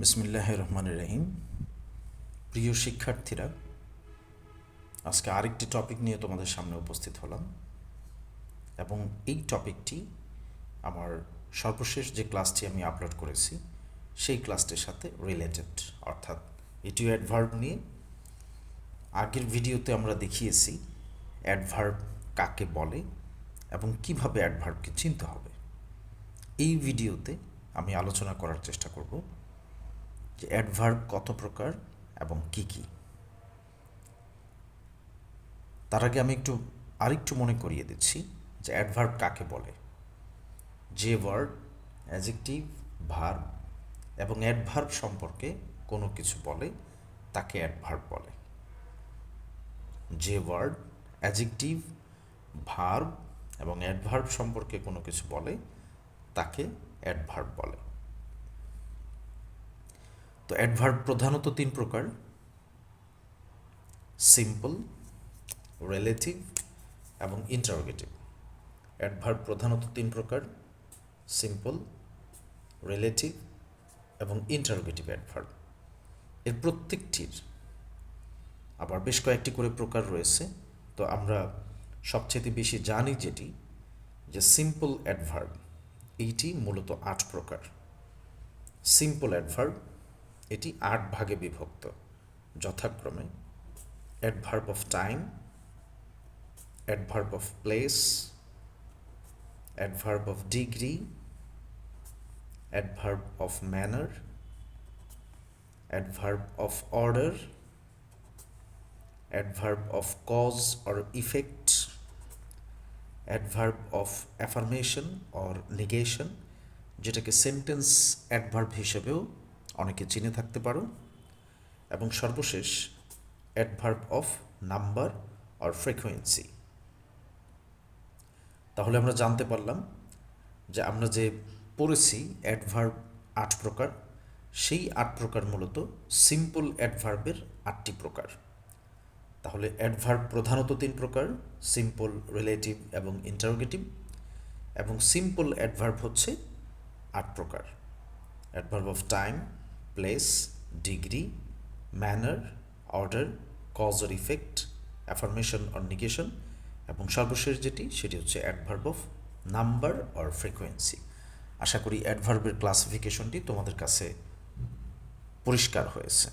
বিসমিল্লাহির রহমানির রহিম। প্রিয় শিক্ষার্থীরা, আজকে আরেকটি টপিক নিয়ে তোমাদের সামনে উপস্থিত হলাম এবং এই টপিকটি আমার সর্বশেষ যে ক্লাসটি আমি আপলোড করেছি সেই ক্লাসটির সাথে রিলেটেড, অর্থাৎ এটি অ্যাডভার্ব নিয়ে। আগের ভিডিওতে আমরা দেখিয়েছি অ্যাডভার্ব কাকে বলে এবং কিভাবে অ্যাডভার্বকে চিনতে হবে। এই ভিডিওতে আমি আলোচনা করার চেষ্টা করব যে অ্যাডভার্ব কত প্রকার এবং কি কি। তার আগে আমি আরেকটু মনে করিয়ে দিচ্ছি যে অ্যাডভার্ব কাকে বলে। যে ওয়ার্ড, অ্যাডজেক্টিভ, ভার্ব এবং অ্যাডভার্ব সম্পর্কে কোনো কিছু বলে তাকে অ্যাডভার্ব বলে। যে ওয়ার্ড, অ্যাডজেক্টিভ, ভার্ব এবং অ্যাডভার্ব সম্পর্কে কোনো কিছু বলে তাকে অ্যাডভার্ব বলে। তো অ্যাডভার্ব প্রধানত তিন প্রকার: সিম্পল, রিলেটিভ এবং ইন্টারোগেটিভ। অ্যাডভার্ব প্রধানত তিন প্রকার: সিম্পল, রিলেটিভ এবং ইন্টারোগেটিভ অ্যাডভার্ব। এর প্রত্যেকটির আবার বেশ কয়েকটি করে প্রকার রয়েছে। তো আমরা সবচেয়ে বেশি জানি যেটি, যে সিম্পল অ্যাডভার্ব, এইটি মূলত ৮ প্রকার। সিম্পল অ্যাডভার্ব এটি ৮ ভাগে বিভক্ত, যথাক্রমে adverb of time, adverb of place, adverb of degree, adverb of manner, adverb of order, adverb of cause or effect, adverb of affirmation or negation, যেটাকে সেন্টেন্স অ্যাডভার্ব হিসেবেও অনেকে চিনে থাকতে পারো, এবং সর্বশেষ adverb of number or frequency. তাহলে আমরা জানতে পারলাম যে আমরা যে পড়েছি অ্যাডভার্ব ৮ প্রকার, সেই ৮ প্রকার মূলত সিম্পল অ্যাডভার্বের ৮টি প্রকার। তাহলে অ্যাডভার্ব প্রধানত ৩ প্রকার: সিম্পল, রিলেটিভ এবং ইন্টারোগেটিভ। এবং সিম্পল অ্যাডভার্ব হচ্ছে ৮ প্রকার: adverb of time, place, degree, manner, order, cause or effect, affirmation or negation, এবং সর্বশেষ যেটি, সেটি হচ্ছে adverb of number or frequency. আশা করি অ্যাডভার্বের ক্লাসিফিকেশনটি তোমাদের কাছে পরিষ্কার হয়েছে।